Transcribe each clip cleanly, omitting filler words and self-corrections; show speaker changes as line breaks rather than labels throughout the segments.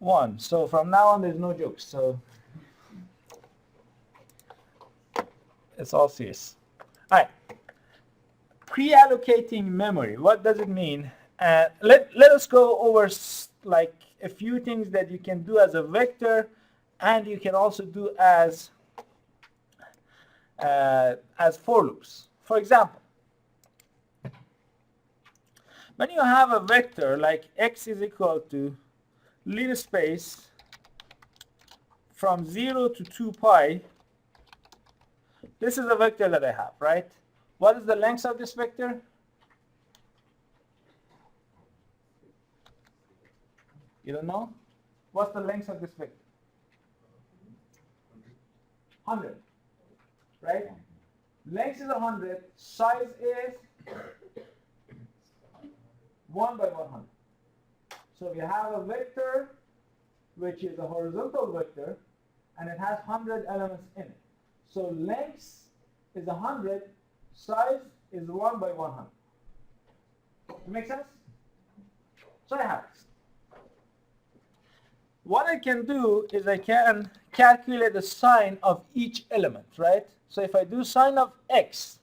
1. So from now on, there's no jokes. So it's all serious. All right. Pre-allocating memory. What does it mean? Let us go over like a few things that you can do as a vector, and you can also do as for loops. For example, when you have a vector like x is equal to linspace from 0 to 2 pi, this is a vector that I have, right? What is the length of this vector? You don't know? What's the length of this vector? 100, right? Length is 100, size is 1 by 100. So we have a vector which is a horizontal vector and it has 100 elements in it. So length is 100, size is 1 by 100. Does it make sense? So I have this. What I can do is I can calculate the sign of each element, right? So if I do sign of x,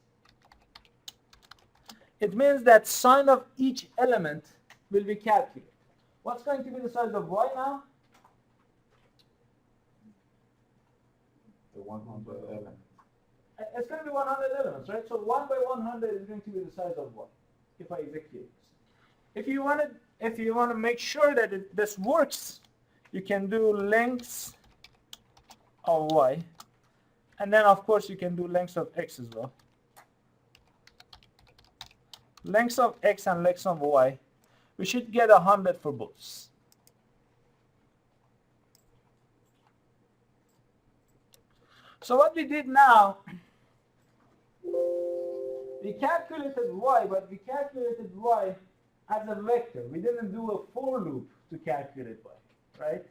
it means that sign of each element will be calculated. What's going to be the size of y now?
The 100 element.
It's going to be 100 elements, right? So 1 by 100 is going to be the size of y if I execute this. If you want to make sure that this works, you can do length of y, and then of course you can do length of x as well. Length of x and length of y, we should get 100 for both. So what we did now, we calculated y, but we calculated y as a vector. We didn't do a for loop to calculate y, right?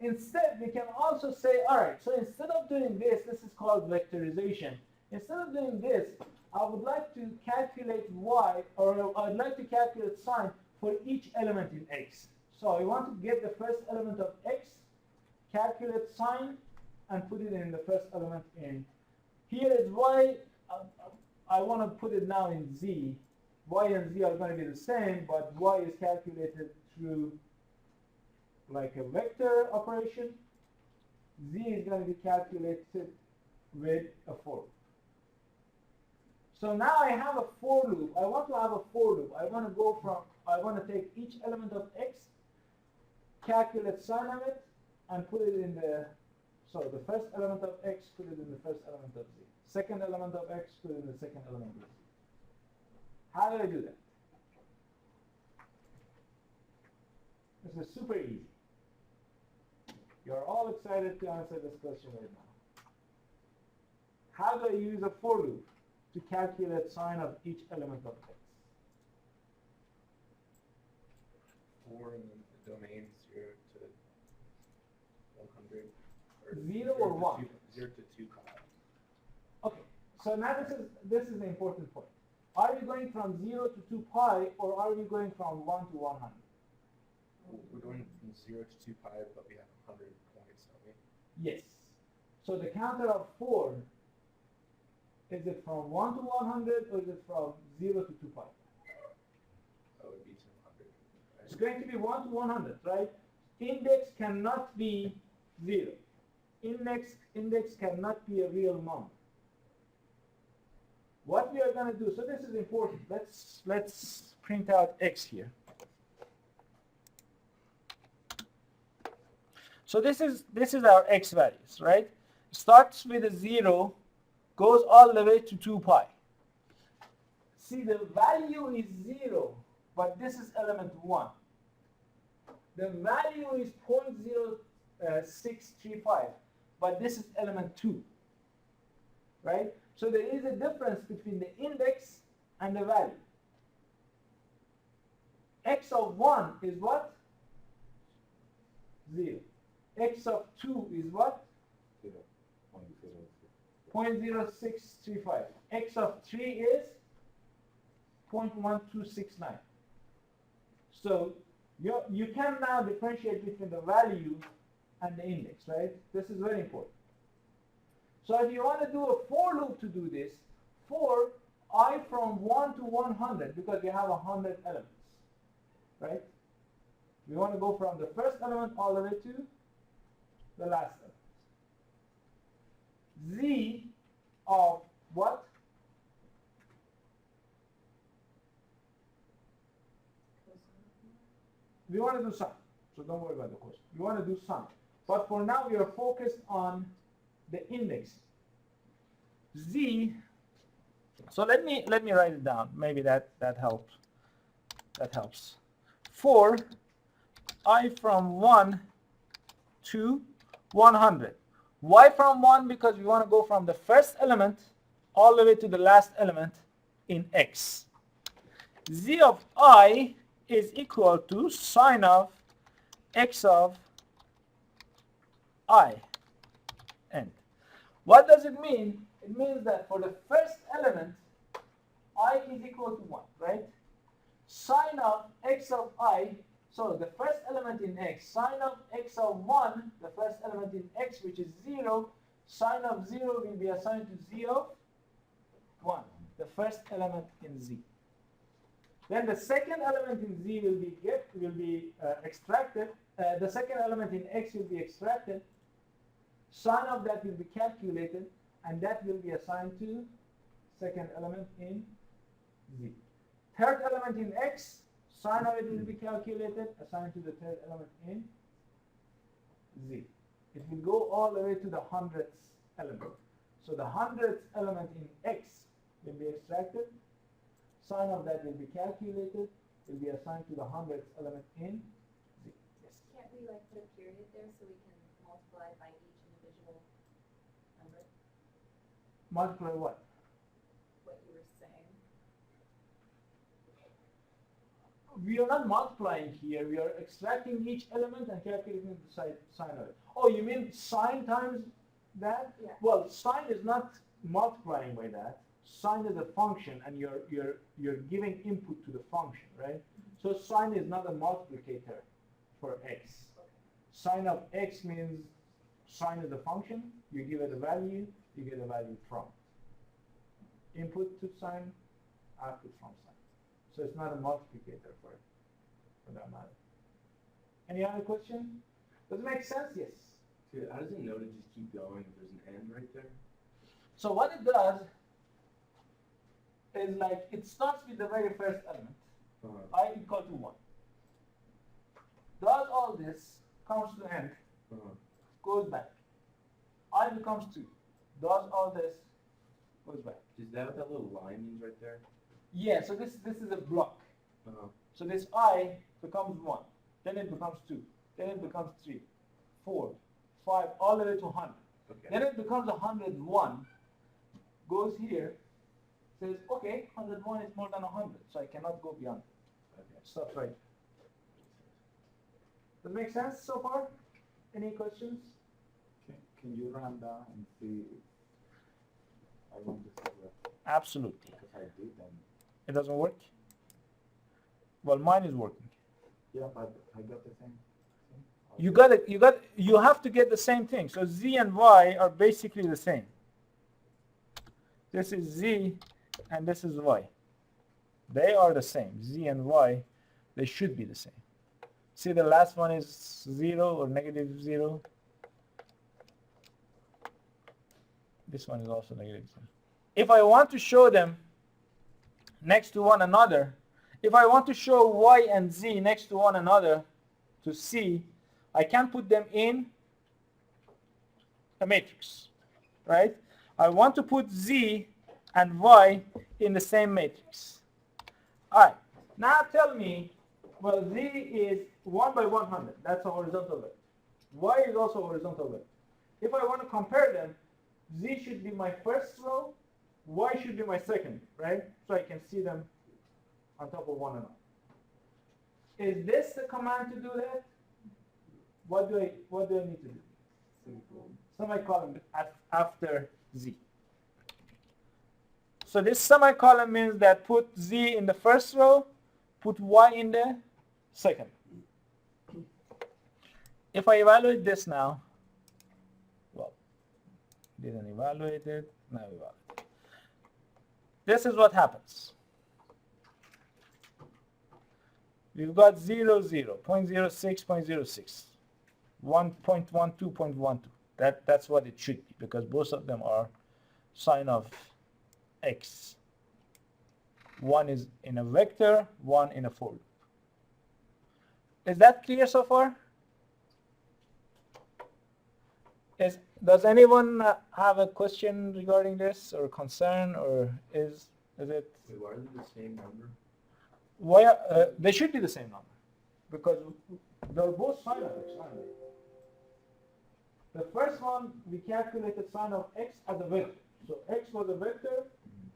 Instead, we can also say, all right, so instead of doing this is called vectorization. Instead of doing this, I would like to calculate y, or I would like to calculate sign for each element in x. So I want to get the first element of x, calculate sign, and put it in the first element in. Here is y. I want to put it now in z. Y and z are going to be the same, but y is calculated through like a vector operation. Z is going to be calculated with a for loop. So now I have a for loop. I want to have a for loop. I want to take each element of x, calculate sign of it, and put it in the, so the first element of x, put it in the first element of z. Second element of x, put it in the second element of z. How do I do that? This is super easy. You're all excited to answer this question right now. How do I use a for loop to calculate sign of each element of x?
For the domain 0 to 100. Or
0 or 1?
0 to 2 pi.
Okay, so now this is the important point. Are we going from 0 to 2 pi, or are we going from 1 to 100?
We're going from 0 to 2 pi, but we have 100 points, don't we?
Yes. So the counter of 4, is it from 1 to 100, or is it from 0 to 2 pi?
That would be 200. Right?
It's going to be 1 to 100, right? Index cannot be 0. Index cannot be a real number. What we are going to do, so this is important. Let's print out x here. So this is our x values, right? Starts with a 0, goes all the way to 2 pi. See, the value is 0, but this is element 1. The value is 0.0635, but this is element 2, right? So there is a difference between the index and the value. X of 1 is what? 0. X of 2 is what? 0.0635. X of 3 is 0.1269. So You can now differentiate between the value and the index, right? This is very important. So if you want to do a for loop to do this, for I from 1 to 100, because you have 100 elements, right? We want to go from the first element all the way to the last element. Z of what? We want to do sum, so don't worry about the question. We want to do sum. But for now, we are focused on the index. Z, so let me write it down. Maybe that helps. That helps. For I from 1 to 100. Why from 1? Because we want to go from the first element all the way to the last element in X. Z of I is equal to sine of X of I. And what does it mean? It means that for the first element, I is equal to 1, right? Sine of X of I, so the first element in X, sine of X of 1, the first element in X, which is 0, sine of 0 will be assigned to Z of 1, the first element in Z. Then the second element in Z will be extracted. The second element in X will be extracted. Sine of that will be calculated, and that will be assigned to second element in Z. Third element in X, sine of it will be calculated, assigned to the third element in Z. It will go all the way to the hundredth element. So the hundredth element in X will be extracted. Sine of that will be calculated, will be assigned to the hundredth element in Z. Yes.
Can't we like put a period there so we can multiply by each individual number?
Multiply what?
What you were saying.
We are not multiplying here. We are extracting each element and calculating the sine of it. Oh, you mean sine times that?
Yeah.
Well, sine is not multiplying by that. Sine is a function, and you're giving input to the function, right? So sine is not a multiplicator for x. Sine of x means sine is a function. You give it a value, you get a value from input to sine, output from sine. So it's not a multiplicator for that matter. Any other question? Does it make sense? Yes.
Dude, how does it know to just keep going if there's an end right there?
So what it does is like it starts with the very first element, I equal to 1. Does all this, comes to the end, goes back. I becomes 2. Does all this, goes back.
Is that what that little line means right there?
Yeah, so this is a block. So this I becomes 1, then it becomes 2, then it becomes 3, 4, 5, all the way to 100.
Okay.
Then it becomes 101, goes here, says, okay, 101 is more than 100, so I cannot go beyond it.
Okay.
Stop right. Does it make sense so far? Any questions?
Can you run down and see if I want to see that?
Absolutely.
Because I did and
It doesn't work? Well, mine is working.
yeah, but I got the same thing.
You have to get the same thing. So Z and Y are basically the same. This is Z and this is Y. They are the same. Z and Y, they should be the same. See, the last one is 0 or negative 0. This one is also negative 0. If I want to show them next to one another, if I want to show Y and Z next to one another to see, I can put them in a matrix, right? I want to put Z and Y in the same matrix. All right, now tell me, well, Z is 1 by 100. That's a horizontal vector. Y is also a horizontal vector. If I want to compare them, Z should be my first row, Y should be my second, right? So I can see them on top of one another. Is this the command to do that? What do I need to do? Semicolon after Z. So this semicolon means that put Z in the first row, put Y in the second. if I evaluate this now, well, didn't evaluate it, now evaluate it. This is what happens. We've got 0, 0, 0.06, 0.06, 1.12, 0.12. That's what it should be, because both of them are sine of x. One is in a vector, one in a for loop. Is that clear so far? Does anyone have a question regarding this, or concern, or is it?
Wait, why are they the same number?
Why they should be the same number, because they're both sine of x, aren't they? The first one we calculated sine of x as a vector. So x was a vector.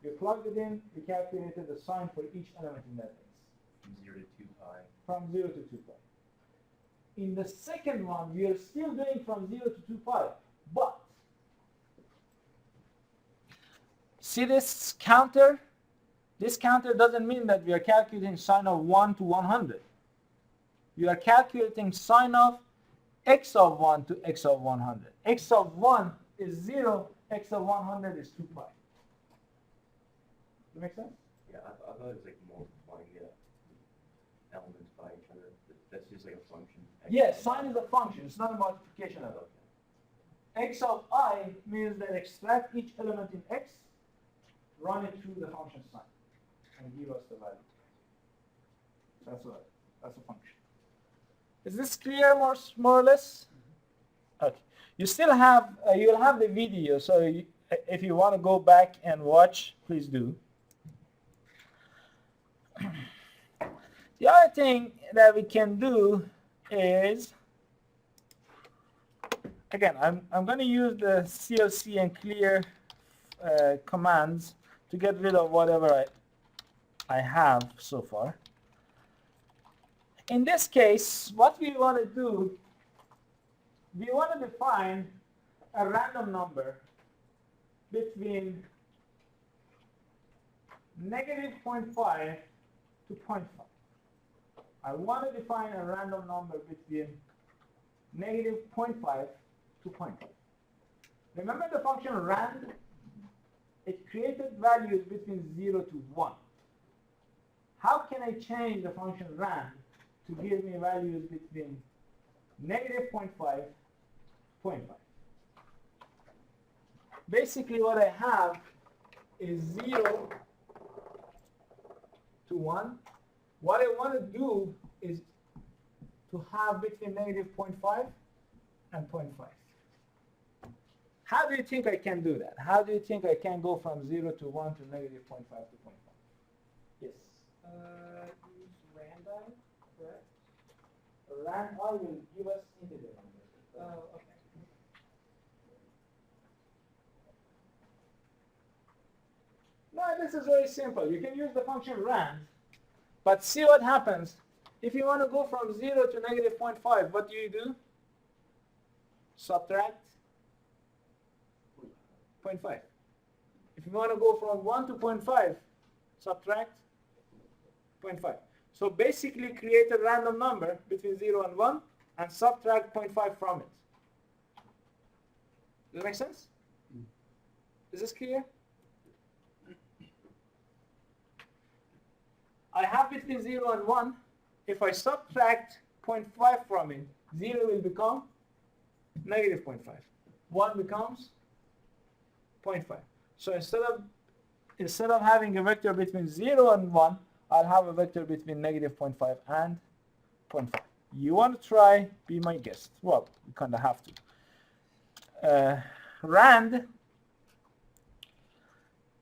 We plugged it in. We calculated the sign for each element in that x.
From 0 to 2 pi.
From 0 to 2 pi. In the second one, we are still doing from 0 to 2 pi, but see this counter? This counter doesn't mean that we are calculating sine of 1 to 100. We are calculating sine of x of 1 to x of 100. X of 1 is 0, x of 100 is 2 pi. Does that make sense?
Yeah, I thought it was like multiplying the elements by each other. That's just like a function.
Yes, sine is a function. It's not a multiplication at all. X of I means that extract each element in x, run it through the function sine, and give us the value. That's a function. Is this clear, more or less? Okay. You still have you'll have the video, so if you want to go back and watch, please do. The other thing that we can do is, again, I'm going to use the CLC and clear commands to get rid of whatever I have so far. In this case, what we want to do, we want to define a random number between negative 0.5 to 0.5. I want to define a random number between negative 0.5 to 0.5. Remember the function rand? It created values between 0 to 1. How can I change the function rand to give me values between negative 0.5 to 0.5? Basically what I have is 0 to 1. What I want to do is to have between negative 0.5 and 0.5. How do you think I can do that? How do you think I can go from 0 to 1 to negative 0.5 to 0.5? Yes?
Use randi, correct?
Rand I will give us integer numbers.
Oh, okay.
No, this is very simple. You can use the function rand, but see what happens. If you want to go from 0 to negative 0.5, what do? Subtract 0.5. If you want to go from 1 to 0.5, subtract 0.5. So basically create a random number between 0 and 1 and subtract 0.5 from it. Does that make sense? Is this clear? I have between 0 and 1. If I subtract 0.5 from it, 0 will become negative 0.5. 1 becomes 0.5. So instead of having a vector between 0 and 1, I'll have a vector between negative 0.5 and 0.5. You want to try? Be my guest. Well, you kind of have to. Rand,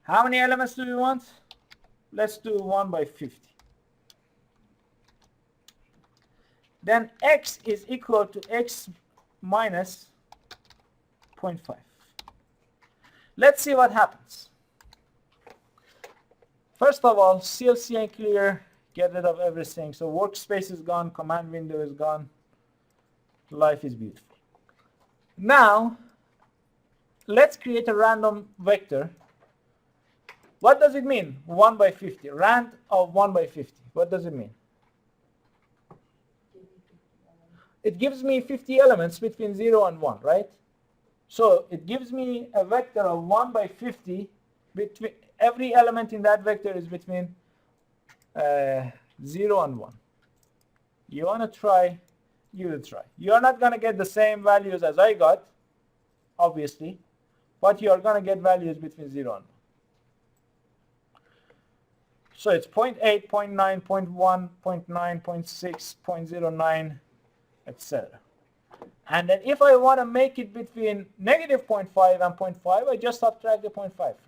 how many elements do we want? Let's do 1 by 50. Then x is equal to x minus 0.5. Let's see what happens. First of all, CLC and clear, get rid of everything. So workspace is gone, command window is gone. Life is beautiful. Now, let's create a random vector. What does it mean? 1 by 50. Rand of 1 by 50. What does it mean? it gives me 50 elements between 0 and 1, right? So it gives me a vector of 1 by 50. Between every element in that vector is between 0 and 1. You want to try, you will try. You're not going to get the same values as I got, obviously, but you're going to get values between 0 and 1. So it's 0.8, 0.9, 0.1, 0.9, 0.6, 0.09, etc. And then if I want to make it between negative 0.5 and 0.5, I just subtract the 0.5 from it.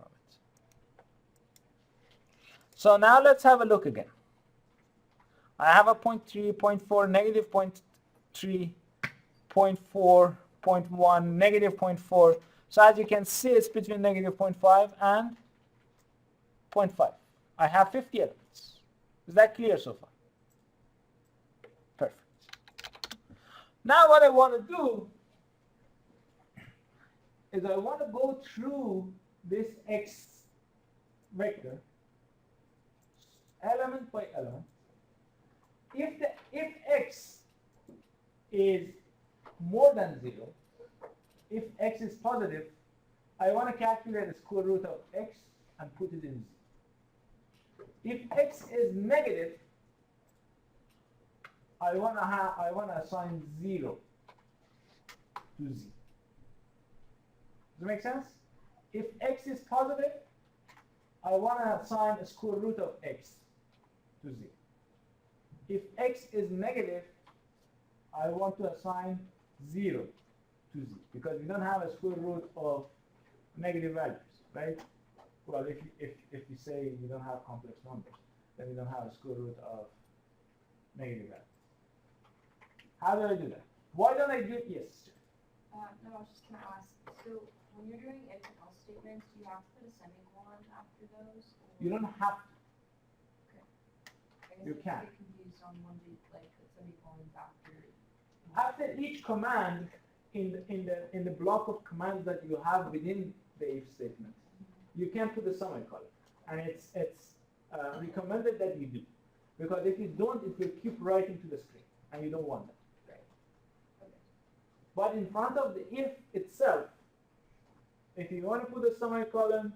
So now let's have a look again. I have a 0.3, 0.4, negative 0.3, 0.4, 0.1, negative 0.4. So as you can see, it's between negative 0.5 and 0.5. I have 50 elements. Is that clear so far? Perfect. Now what I want to do is I want to go through this X vector element by element. If X is more than 0, if X is positive, I want to calculate the square root of X and put it in Z. If X is negative, I want to assign 0 to Z. Does that make sense? If X is positive, I want to assign a square root of X to Z. If X is negative, I want to assign 0 to Z, because we don't have a square root of negative values, right? Well, if you say you don't have complex numbers, then you don't have a square root of negative values. How do I do that? Why don't I do it? Yes.
No, I was just gonna ask, so when you're doing if and else statements, do you have to put a semicolon after those? Or?
You don't have to.
I guess
you
I
can.
get confused on when to like put semicolons after.
After each command in the block of commands that you have within the if statement, you can put a semicolon, and it's recommended that you do, because if you don't, it will keep writing to the screen, and you don't want that. But in front of the if itself, if you want to put a semicolon,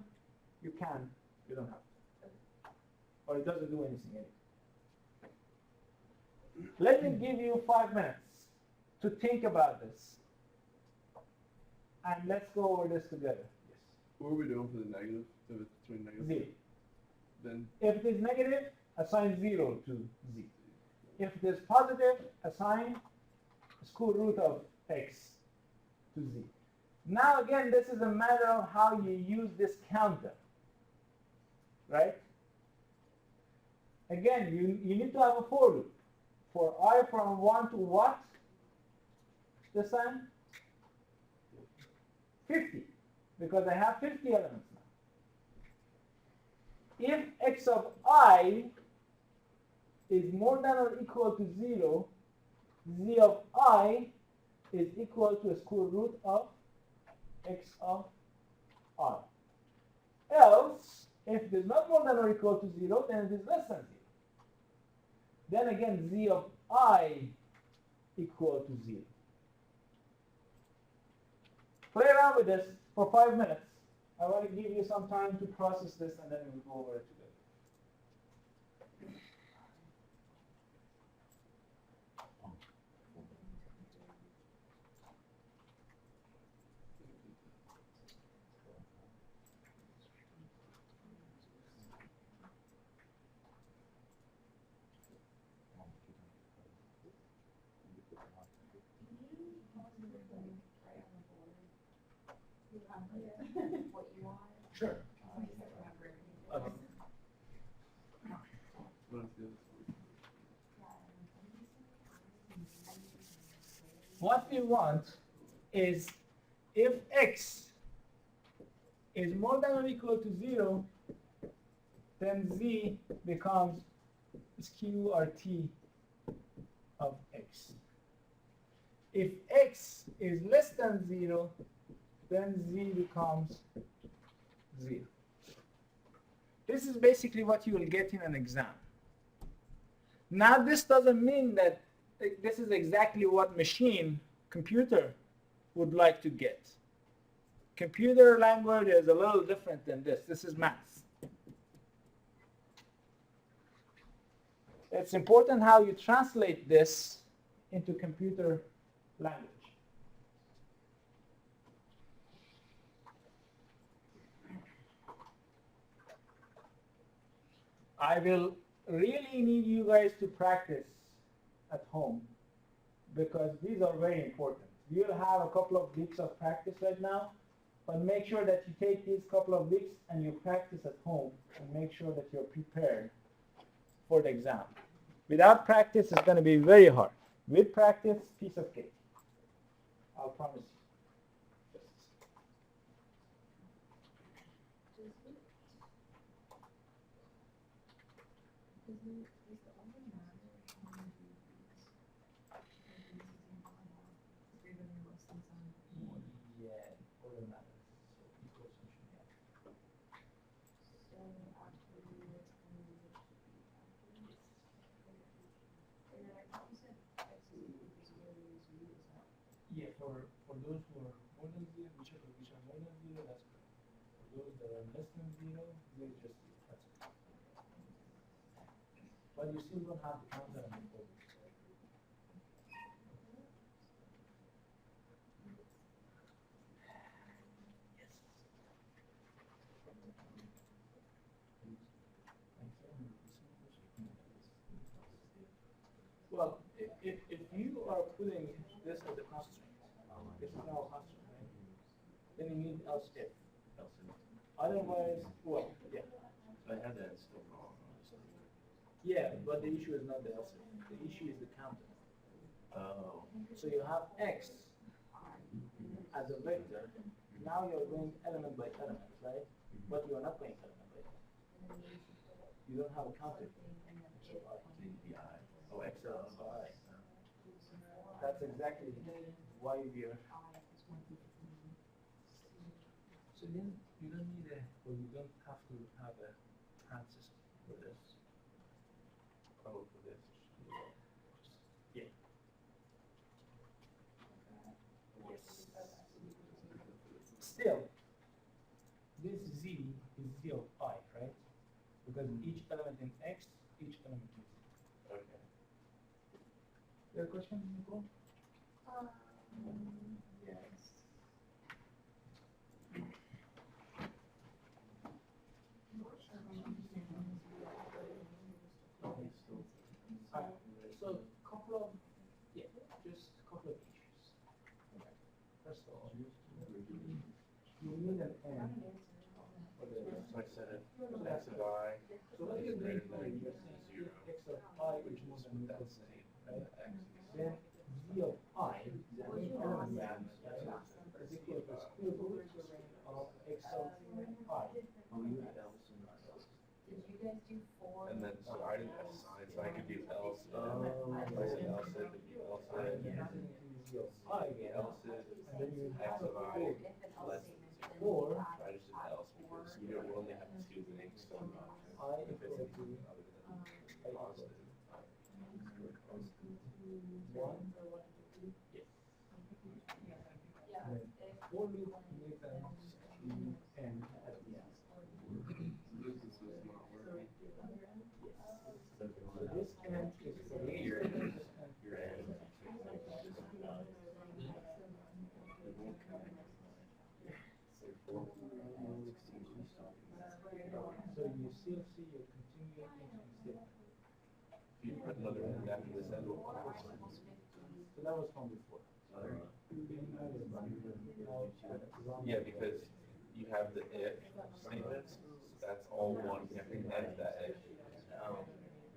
you can. You don't have to. Or it doesn't do anything anyway. Let me give you 5 minutes to think about this. And let's go over this together. Yes.
What are we doing for the negative? If it's between negative?
0.
Then
If it is negative, assign 0 to Z. If it is positive, assign square root of X to Z. Now again, this is a matter of how you use this counter, right? Again, you need to have a for loop. For I from 1 to what? This time? 50, because I have 50 elements now. If X of I is more than or equal to 0, Z of I is equal to a square root of X of I. Else, if it is not more than or equal to 0, then it is less than 0. Then again, Z of I equal to 0. Play around with this for 5 minutes. I want to give you some time to process this, and then we'll go over it together.
What you want.
Sure.
I can't remember.
Okay.
what is this?
What we want is if X is more than or equal to 0, then Z becomes SQRT of X. If X is less than 0, then Z becomes 0. This is basically what you will get in an exam. Now this doesn't mean that this is exactly what computer would like to get. Computer language is a little different than this. This is math. It's important how you translate this into computer language. I will really need you guys to practice at home because these are very important. You'll have a couple of weeks of practice right now, but make sure that you take these couple of weeks and you practice at home and make sure that you're prepared for the exam. Without practice, it's going to be very hard. With practice, piece of cake. I'll promise you. Yeah, all that matters. So equals function, yeah. Yeah, for those who are more than zero, which are more than zero, that's correct. For those that are less than zero, they just that's correct. But you still don't have the counter on the board. Well, if you are putting this as a constraint, this is now a constraint, right? Then you need else if. Otherwise, well, yeah.
So I had that still wrong, honestly.
Yeah, but the issue is not the else if. The issue is the counter.
Oh.
So you have x as a vector. Now you're going element by element, right? But you are not going element by element. You don't have a counter.
The I. Oh, X
So,
of I.
that's exactly why we're. So then you don't need or you don't have to have a parenthesis for this.
Oh, for this.
Yeah. Yes. Still, this z is z of I, right? Because each element in x, each element in z.
Okay.
Your question, Nicole?
Yes.
Alright, so couple of, yeah, just a couple of issues. First of all, you need an n for the.
So I said it, X of I.
So what you're doing here, you're saying if x of I is more than equal to z, right? Then z of I, the element right, is equal to square root of x of I.
Did you guys do 4?
And then, so I didn't have signs, so I could do else.
Oh.
If I said else, it would be else.
You have to do z of I again,
Else
and
is
then you
X
have
of I.
to
If an
Less
else statement, then
or
you
So I just did else because we don't only have two things. So
I
if
equal
it's
to
other than
I equal to
positive.
one. Yes.
Yeah.
And for loop with an n at the end.
This is just not working.
So this n is for
Your
this
n.
n.
Your n.
So you still see your continuing function statement.
You put another end after this end.
So that was from before.
Yeah, because you have the if statements, so that's all one, you have to end that if.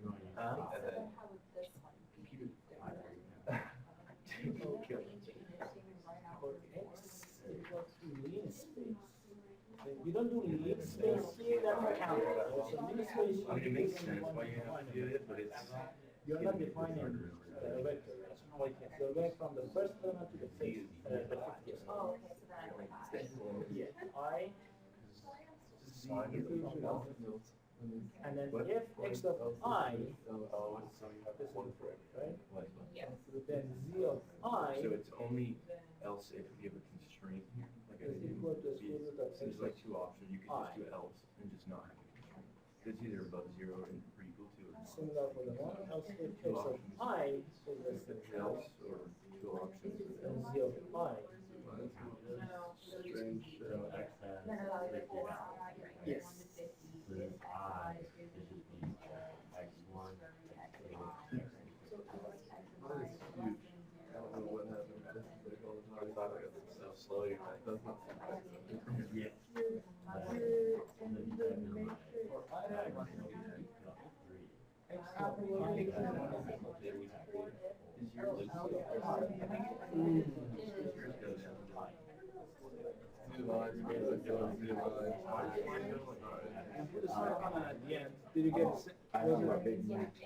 And then
For x equals to lean space. When you don't do lean space here, that doesn't count. So lean space.
I mean, it makes sense why you have to do it, but it's.
You're not defining a vector. You're going from the first element to the fifth.
Oh, okay, so then I would have.
Yeah, I.
Sign is
equals to And then
What?
if x of I,
Oh, so you have this one for it,
right?
What?
Yes.
Then z of I
So it's only else if you have a constraint here, like I
is
did.
equal to square root of
So
x
there's like two options, you could just
I.
do else and just not have a constraint. It's either above zero or equal to or not.
similar for the one, else if x of I is less than
Else or two options.
then z of I.
Strange.
Yes.
I don't know what happened. I thought I got so slow, you're like, that's not.
And put a semicolon at the end. Did you get it?
I have a big match.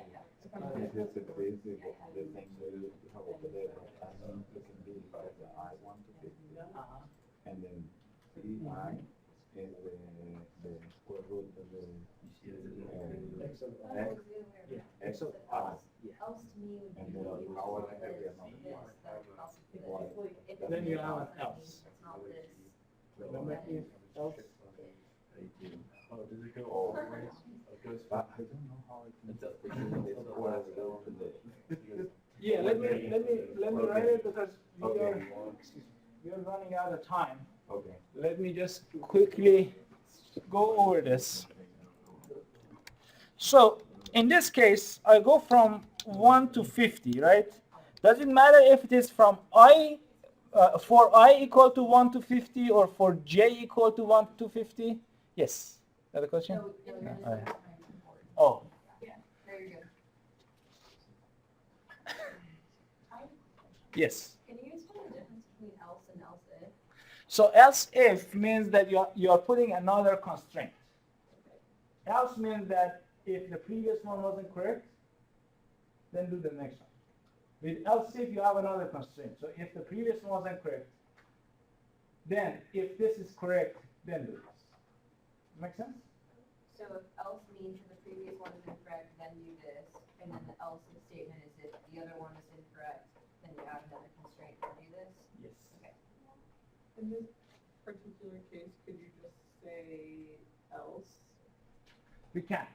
This is basically the thing that you have over there, but I'm looking big by the I 1 to 50. And then CI is the square root of the
X of I.
X,
Yeah.
X of I.
Yeah.
Else to me would be.
And then how would I have the amount?
Then you have an else.
It's not this.
Remember if else?
Oh, does it go all the way? It goes
But I don't know how I can.
It's up.
What I go to the.
Yeah, let me write it because
Okay.
we are running out of time.
Okay.
Let me just quickly go over this. So in this case, I go from 1 to 50, right? Does it matter if it is from I, for I equal to 1 to 50 or for j equal to 1 to 50? Yes. That a question?
No, you're just
Alright.
trying to import.
Oh,
Yeah, there you go.
yes.
Can you explain the difference between else and else if?
So else if means that you are putting another constraint. Else means that if the previous one wasn't correct, then do the next one. With else if you have another constraint. So if the previous one wasn't correct, then if this is correct, then do this. Make sense?
So if else means if the previous one is incorrect, then do this, and then the else statement is if the other one is incorrect, then you add another constraint and do this?
Yes.
In this particular case, could you just say else?
We can.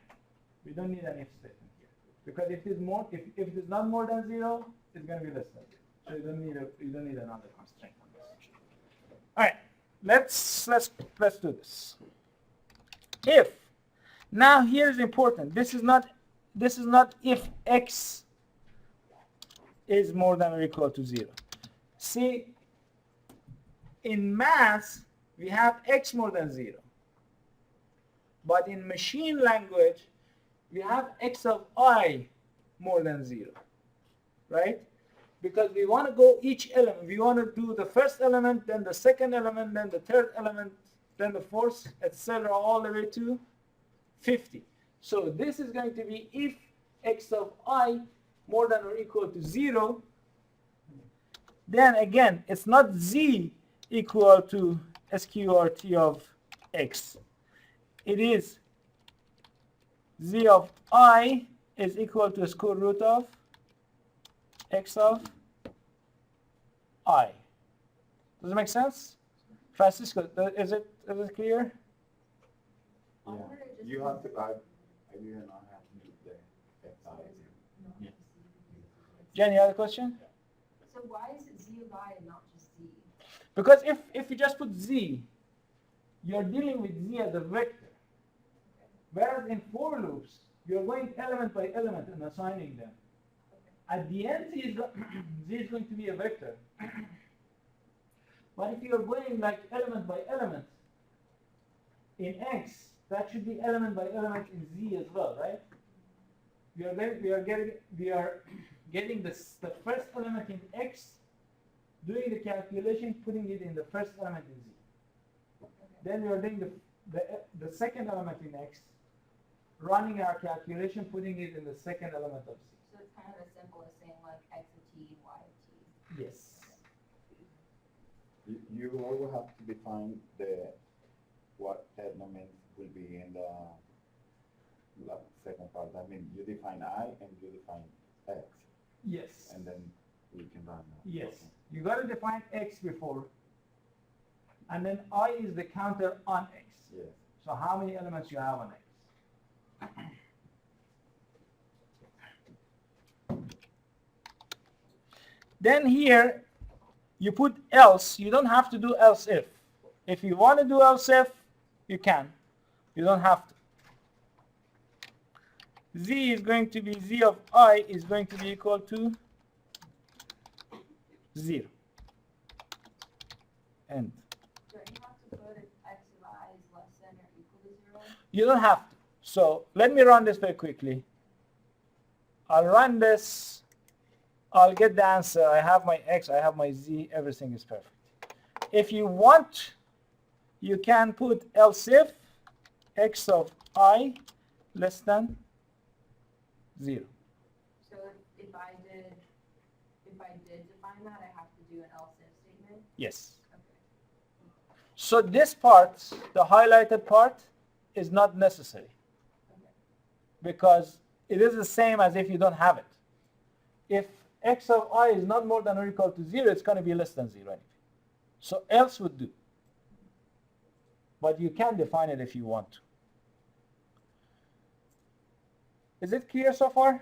We don't need an if statement here. Because if it is more, if it is not more than 0, it's going to be less than 0. So you don't need another constraint on this. All right. Let's do this. If now here is important. This is not if x is more than or equal to 0. See, in math we have x more than 0. But in machine language, we have x of I more than 0, right? Because we want to go each element. We want to do the first element, then the second element, then the third element, then the fourth, etc., all the way to 50. So this is going to be if x of I more than or equal to 0, then again, it's not z equal to sqrt of x. It is z of I is equal to square root of x of I. Does it make sense? Francisco, is it clear?
Yeah. You have to add, I did not have to do the XI.
Jen, you have a question?
So why is it z of I and not just z?
Because if you just put z, you're dealing with z as a vector. Whereas in for loops, you're going element by element and assigning them. At the end, z is going to be a vector. But if you're going like element by element in x, that should be element by element in z as well, right? We are getting the first element in x, doing the calculation, putting it in the first element in z. Then we are doing the second element in x, running our calculation, putting it in the second element of z.
So it's kind of as simple as saying like x of t and y of t.
Yes.
You also have to define what elements will be in the second part, I mean, you define I and you define X,
Yes.
and then we can run now.
Yes.
Okay.
You got to define X before. And then I is the counter on X.
Yes.
So how many elements you have on X? Then here, you put else. You don't have to do else if. If you want to do else if, you can. You don't have to. Z is going to be, Z of I is going to be equal to 0. End.
Don't you have to put if x of I is less than or equal to 0?
You don't have to. So let me run this very quickly. I'll run this. I'll get the answer. I have my X, I have my Z, everything is perfect. If you want, you can put else if X of I less than 0.
So if I did define that, I have to do an else if statement?
Yes.
Okay.
So this part, the highlighted part, is not necessary.
Okay.
Because it is the same as if you don't have it. If X of I is not more than or equal to 0, it's going to be less than 0 anyway. So else would do. But you can define it if you want to. Is it clear so far?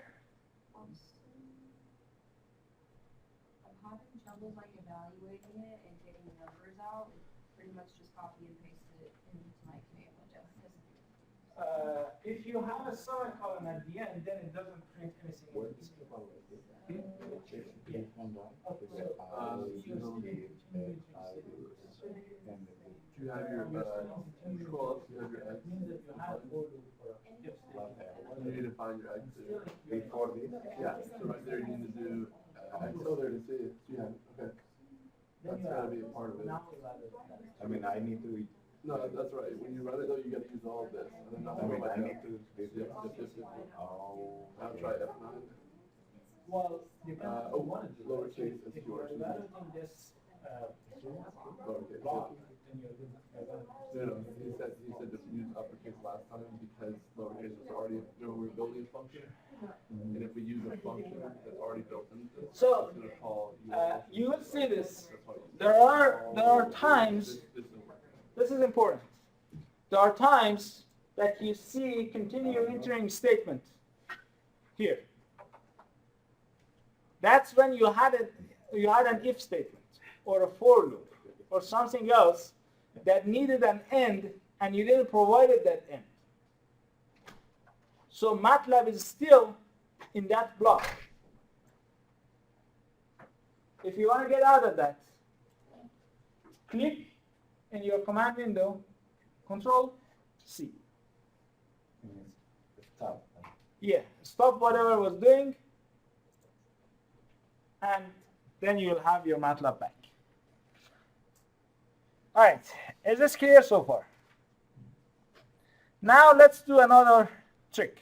I'm having trouble like evaluating it and getting numbers out. Pretty much just copy and paste it into my command window.
If you have a semicolon at the end, then it doesn't print anything.
What is it about like this? If and I, is it I, you know, if I, and
Do you have your, control up, you have your X? You need to find your X there.
before this?
Yeah, so right there you need to do, X. Oh, there it is, yeah, okay. That's gotta be a part of it.
I mean, I need to,
No, that's right, when you run it though, you gotta use all of this. And then
I mean, I need to,
Yep, yep, yep, yep.
oh.
Now try F9.
Well, depends on
Oh,
what it is.
lowercase is
If
yours.
you're evaluating this
Lowercase.
block, then you're good.
No, he said to use uppercase last time because lowercase was already, we're building a function. And if we use a function that's already built into this,
So,
it's gonna call.
you will see this.
That's why you-
There are times,
This is working.
this is important. There are times that you see continue entering statement here. That's when you had an if statement or a for loop or something else that needed an end and you didn't provide it that end. So MATLAB is still in that block. If you want to get out of that, click in your command window, Control C.
Stop.
Yeah, stop whatever was doing, and then you'll have your MATLAB back. All right, is this clear so far? Now let's do another trick.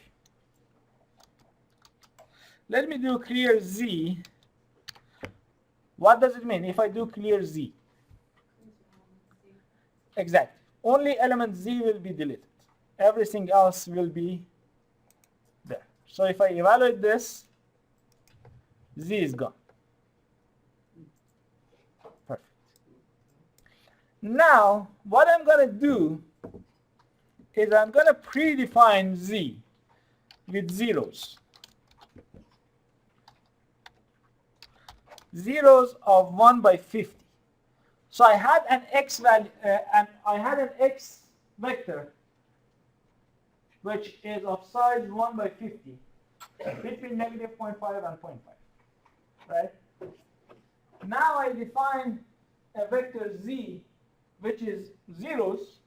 Let me do clear Z. What does it mean if I do clear Z? Exactly. Only element Z will be deleted. Everything else will be there. So if I evaluate this, Z is gone. Perfect. Now, what I'm going to do is I'm going to predefine Z with zeros. Zeros of 1 by 50. So I had an x value, and I had an x vector, which is of size 1 by 50, between negative 0.5 and 0.5, right? Now I define a vector z, which is zeros.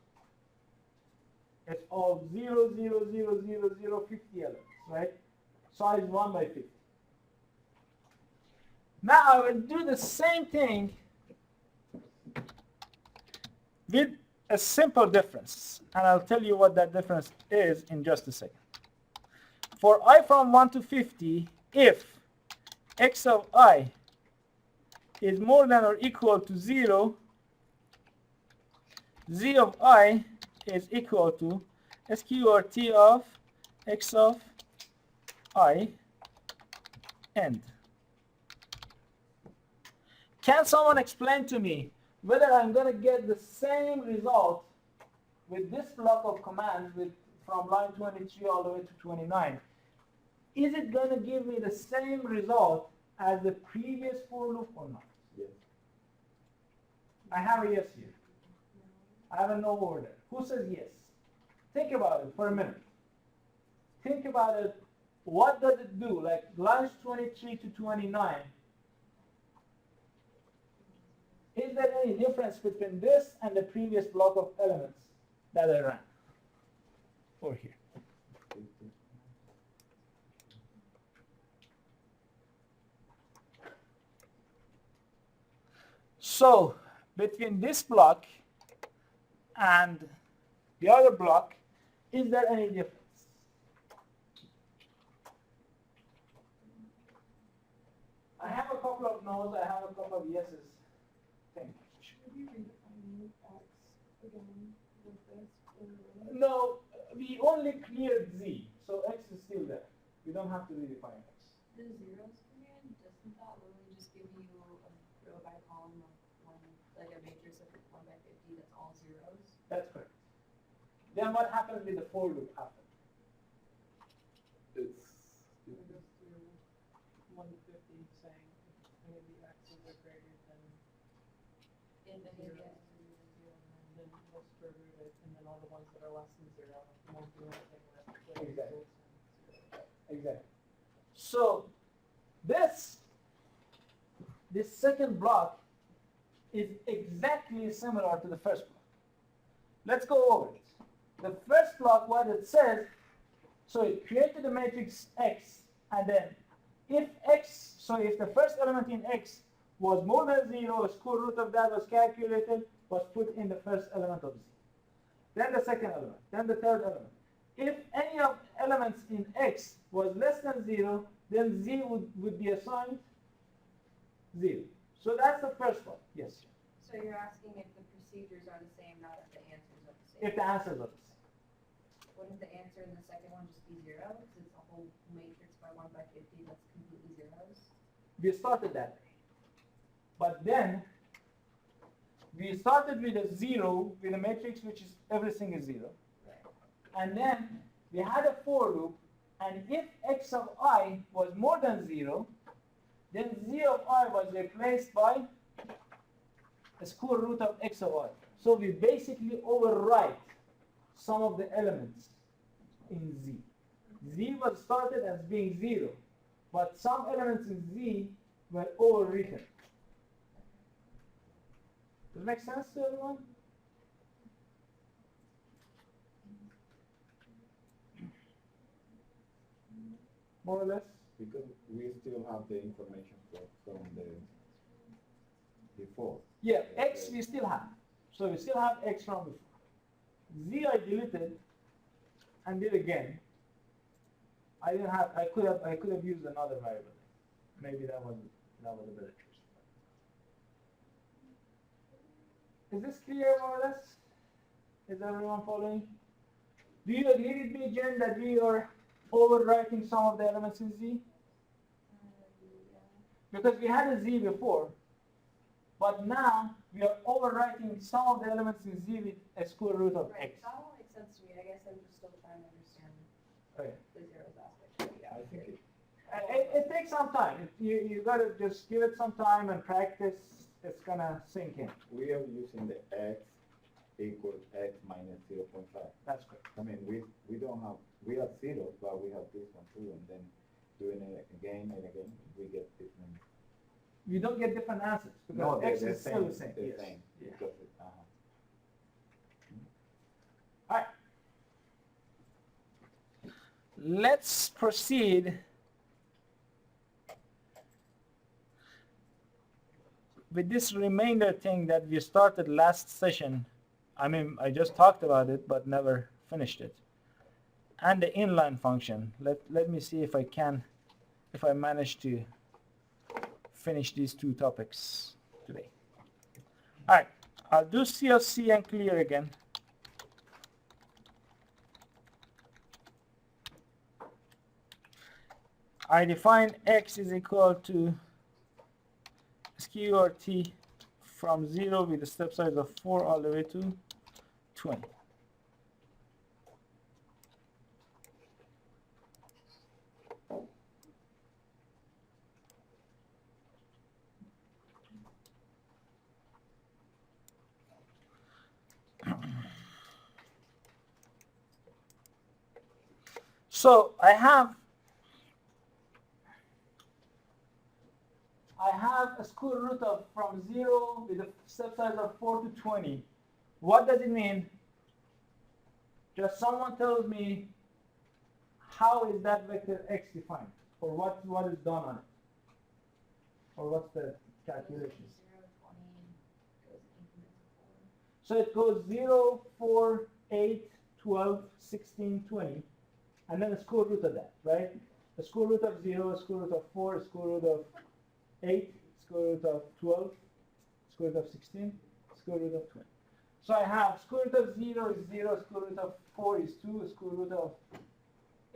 It's of 0, 0, 0, 0, 0, 50 elements, right? Size 1 by 50. Now I will do the same thing with a simple difference, and I'll tell you what that difference is in just a second. For I from 1 to 50, if x of I is more than or equal to 0, z of I is equal to sqrt of x of I end. Can someone explain to me whether I'm going to get the same result with this block of commands from line 23 all the way to 29? Is it going to give me the same result as the previous for loop or not?
Yes.
I have a yes here. I have a no over there. Who says yes? Think about it for a minute. Think about it. What does it do? Like lines 23 to 29. Is there any difference between this and the previous block of elements that I ran over here? So between this block and the other block, is there any difference? I have a couple of no's, I have a couple of yeses. Thank you.
Should we redefine X again with this?
No, we only cleared Z, so X is still there. We don't have to redefine X.
The zeros command, doesn't that literally just give you a row by column of one, like a matrix of 1 by 50 that's all zeros?
That's correct. Then what happens with the for loop after?
It's,
It goes through 150 saying if any of the X's are greater than
In the
zero,
yeah.
and then we'll square root it, and then all the ones that are less than zero, won't do anything with.
Exactly. Exactly. So this second block is exactly similar to the first block. Let's go over it. The first block, what it says, so it created a matrix X, and then if X, so if the first element in X was more than 0, a square root of that was calculated, was put in the first element of Z. Then the second element, then the third element. If any of elements in X was less than 0, then Z would be assigned 0. So that's the first one. Yes.
So you're asking if the procedures are the same, not if the answers are the same?
If the answers are the same.
Wouldn't the answer in the second one just be 0? Because it's a whole matrix by 1 by 50 that's completely zeros?
We started that way. But then we started with a 0 with a matrix which is everything is 0. And then we had a for loop, and if x of I was more than 0, then z of I was replaced by a square root of x of I. So we basically overwrite some of the elements in z. Z was started as being 0, but some elements in z were overwritten. Does it make sense to everyone? More or less?
because we still have the information from the before.
Yeah, x we still have. So we still have x from before. Z I deleted and did again. I didn't have. I could have used another variable. Maybe that was a better choice. Is this clear more or less? Is everyone following? Do you agree with me, Jen, that we are overwriting some of the elements in Z? Because we had a Z before, but now we are overwriting some of the elements in Z with a square root of
Right,
x.
that all makes sense to me. I guess I'm just still trying to understand
Okay.
the zeros aspect. Yeah.
I think
It takes some time. You gotta just give it some time and practice. It's gonna sink in.
we are using the x equals x minus 0.5.
That's correct.
I mean, we don't have, we have zeros, but we have this one too, and then doing it again and again, we get different.
You don't get different answers because
No,
x
they're
is still the same.
The
Yes.
same,
Yeah.
because it,
All right. Let's proceed with this remainder thing that we started last session. I mean, I just talked about it, but never finished it. And the inline function. Let me see if I manage to finish these two topics today. All right, I'll do CLC and clear again. I define x is equal to sqrt from 0 with a step size of 4 all the way to 20. So I have a square root of from 0 with a step size of 4 to 20. What does it mean? Just someone tells me how is that vector x defined, or what is done on it, or what's the calculations.
0, 20, goes increments of 4.
So it goes 0, 4, 8, 12, 16, 20, and then the square root of that, right? The square root of 0, square root of 4, square root of 8, square root of 12, square root of 16, square root of 20. So I have square root of 0 is 0, square root of 4 is 2, square root of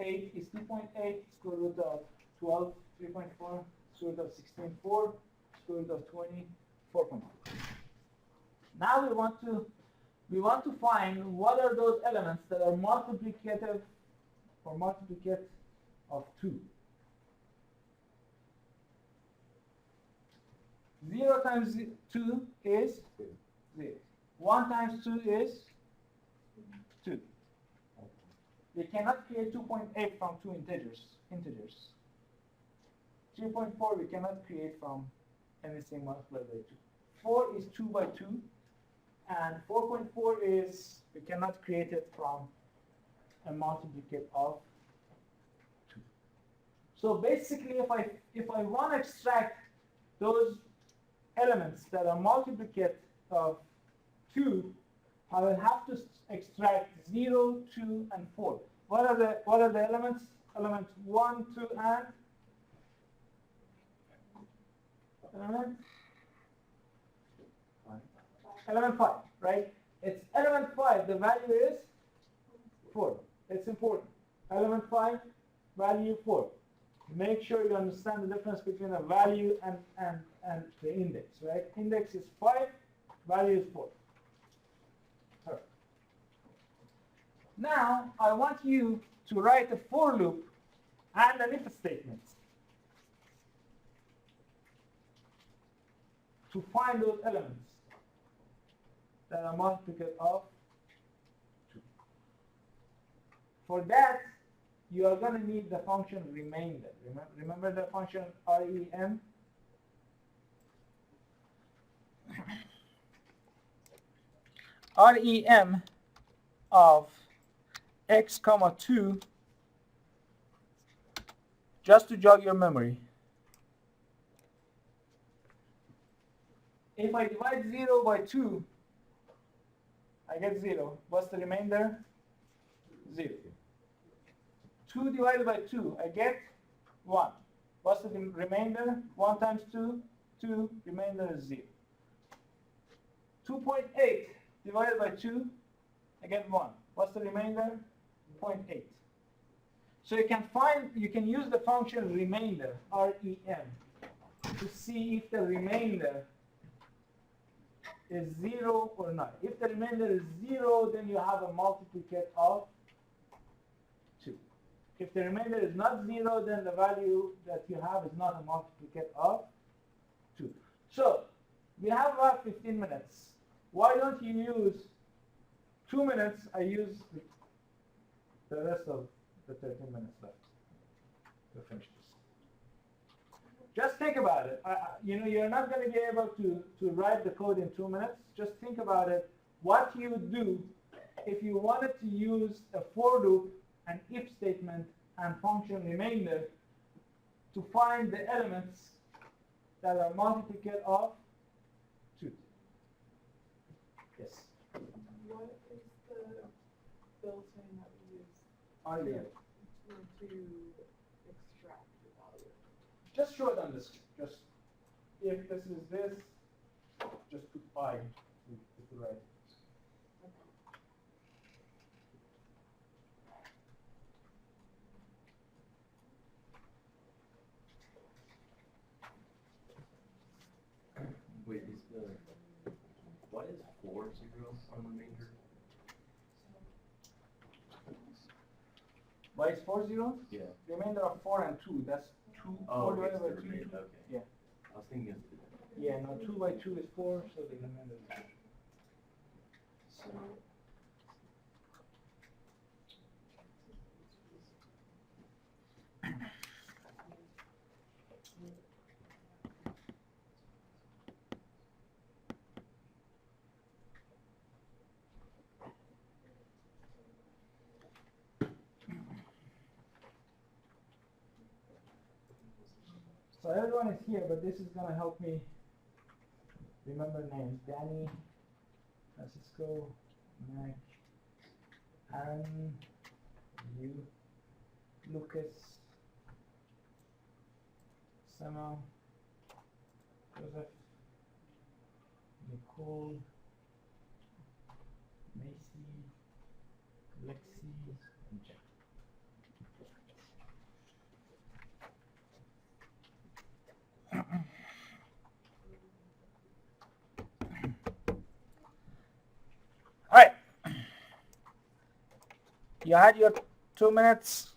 8 is 2.8, square root of 12, 3.4, square root of 16, 4, square root of 20, 4.4. Now we want to find what are those elements that are multiplicative or multiplicate of 2. 0 times 2 is 0. 1 times 2 is 2. We cannot create 2.8 from two integers. 3.4 we cannot create from anything multiplied by 2. 4 is 2 by 2, and 4.4 is, we cannot create it from a multiplicate of 2. So basically, if I want to extract those elements that are multiplicate of 2, I will have to extract 0, 2, and 4. What are the elements? Element 1, 2, and element 5, right? It's element 5, the value is 4. It's important. Element 5, value 4. Make sure you understand the difference between a value and the index, right? Index is 5, value is 4. Perfect. Now, I want you to write a for loop and an if statement to find those elements that are multiplicate of 2. For that, you are going to need the function remainder. Remember the function REM? REM of x comma 2, just to jog your memory. If I divide 0 by 2, I get 0. What's the remainder? 0. 2 divided by 2, I get 1. What's the remainder? 1 times 2, 2, remainder is 0. 2.8 divided by 2, I get 1. What's the remainder? 0.8. So you can use the function remainder, REM, to see if the remainder is 0 or not. If the remainder is 0, then you have a multiplicate of 2. If the remainder is not 0, then the value that you have is not a multiplicate of 2. So we have about 15 minutes. Why don't you use 2 minutes? I use the rest of the 13 minutes left to finish this. Just think about it. You're not going to be able to write the code in 2 minutes. Just think about it. What you would do if you wanted to use a for loop, an if statement, and function remainder to find the elements that are multiplicate of 2. Yes?
What is the built-in that we use
REM.
to extract the value?
Just show it on the screen. Just if this is this, just put pi to the right.
on the remainder?
Why is 4 0?
Yeah.
Remainder of 4 and 2. That's 2.
Oh,
4
okay,
divided
so
by
the
2.
remainder,
2.
okay.
Yeah.
I was thinking of.
Yeah, no, 2 by 2 is 4, so the remainder is 2.
So.
So everyone is here, but this is going to help me remember names. Danny, Francisco, Mac, Aaron, you, Lucas, Sama, Joseph, Nicole, Macy, Lexi, and Jack. All right. You had your 2 minutes.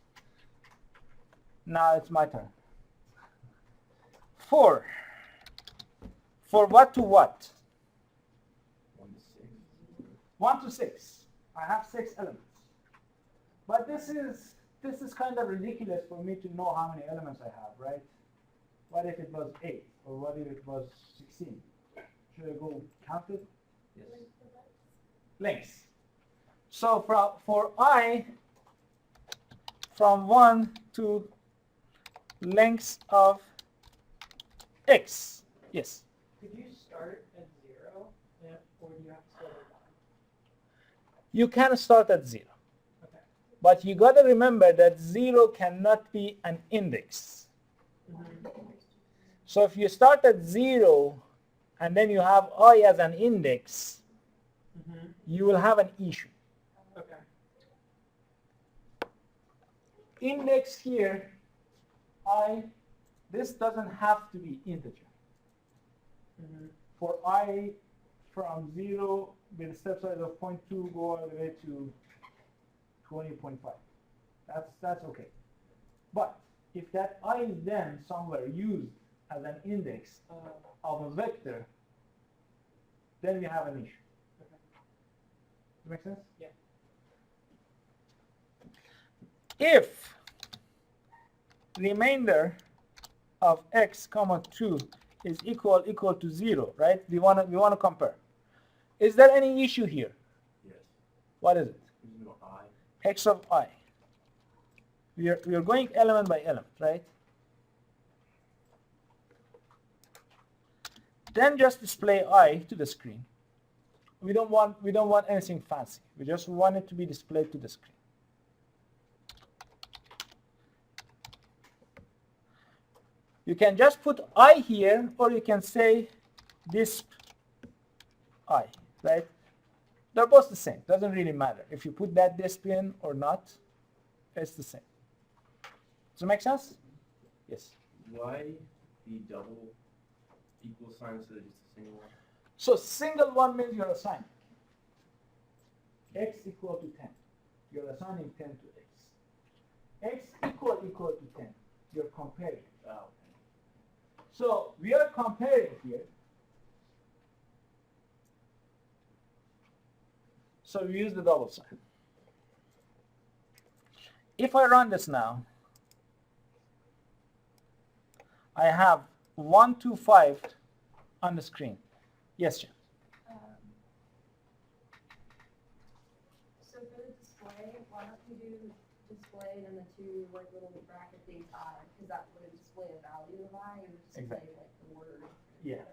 Now it's my turn. 4. For what to what?
1 to 6.
1 to 6. I have 6 elements. But this is kind of ridiculous for me to know how many elements I have, right? What if it was 8? Or what if it was 16? Should I go count it?
Yes.
Lengths. So for I, from 1 to lengths of x. Yes.
Could you start at 0, or do you have to start at 1?
You can start at 0.
Okay.
But you got to remember that 0 cannot be an index. So if you start at 0 and then you have I as an index, you will have an issue.
Okay.
Index here, I, this doesn't have to be integer. For I from 0 with a step size of 0.2 go all the way to 20.5. That's okay. But if that I is then somewhere used as an index of a vector, then we have an issue. Make sense?
Yeah.
If remainder of x comma 2 is equal to 0, right? We want to compare. Is there any issue here?
Yes.
What is it?
There's no I.
X of I. We are going element by element, right? Then just display I to the screen. We don't want anything fancy. We just want it to be displayed to the screen. You can just put I here, or you can say disp I, right? They're both the same. Doesn't really matter if you put that disp in or not. It's the same. Does it make sense? Yes.
Why the double equal sign instead of just a single one?
So single one means you're assigning x equal to 10. You're assigning 10 to x. X equal to 10. You're comparing.
Oh, okay.
So we are comparing here. So we use the double sign. If I run this now, I have 1, 2, 5 on the screen. Yes, Jim?
So for the display, why don't you do display and then the 2 like little bracket things I, because that would display a value of I, it would display
Exactly.
like the word.
Yeah.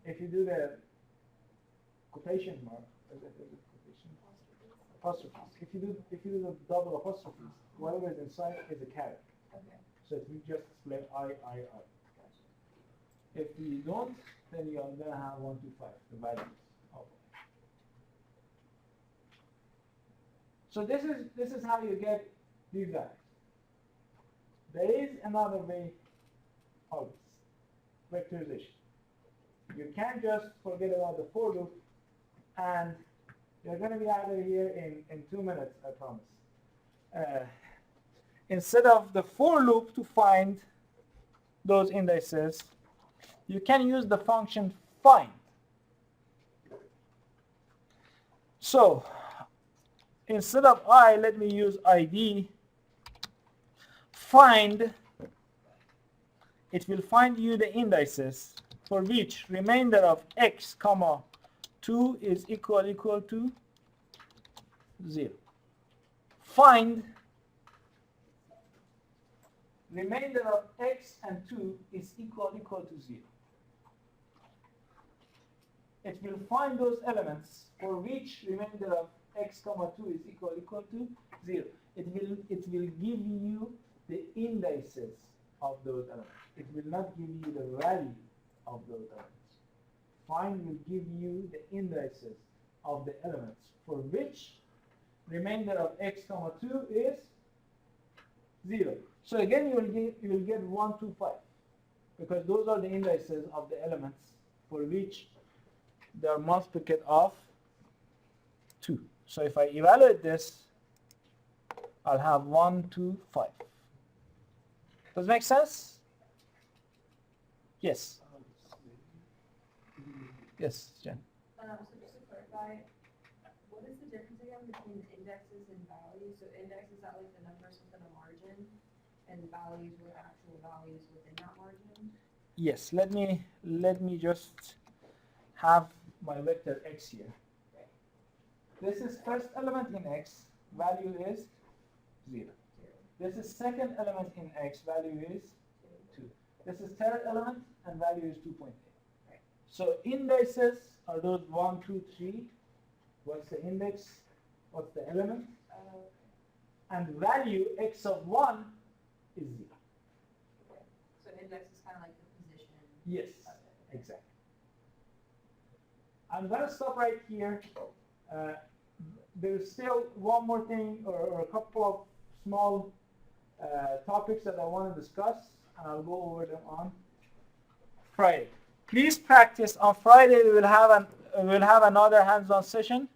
If you do the quotation mark, is it quotation? Apostrophes. If you do the double apostrophes, whatever is inside is a character.
Okay,
So if you just display I.
gotcha.
If you don't, then you're gonna have 1, 2, 5, the values of it. So this is how you get these values. There is another way of this, vectorization. You can't just forget about the for loop and you're going to be out of here in 2 minutes, I promise. Instead of the for loop to find those indices, you can use the function find. So instead of I, let me use ID. Find, it will find you the indices for which remainder of x comma 2 is equal to 0. Find remainder of x and 2 is equal to 0. It will find those elements for which remainder of x comma 2 is equal to 0. It will give you the indices of those elements. It will not give you the value of those elements. Find will give you the indices of the elements for which remainder of x comma 2 is 0. So again, you will get 1, 2, 5, because those are the indices of the elements for which they are multiplicative of 2. So if I evaluate this, I'll have 1, 2, 5. Does it make sense? Yes. Yes, Jen.
So just to clarify, what is the difference again between indexes and values? So indexes are like the numbers within a margin, and values were actual values within that margin?
Yes, let me just have my vector x here. This is first element in x, value is 0. This is second element in x, value is 2. This is third element, and value is 2.8. So indices are those 1, 2, 3. What's the index? What's the element? And value x of 1 is 0.
So index is kind of like the position.
Yes, exactly. I'm going to stop right here. There's still one more thing, or a couple of small topics that I want to discuss, and I'll go over them on Friday. Please practice. On Friday we will have another hands-on session.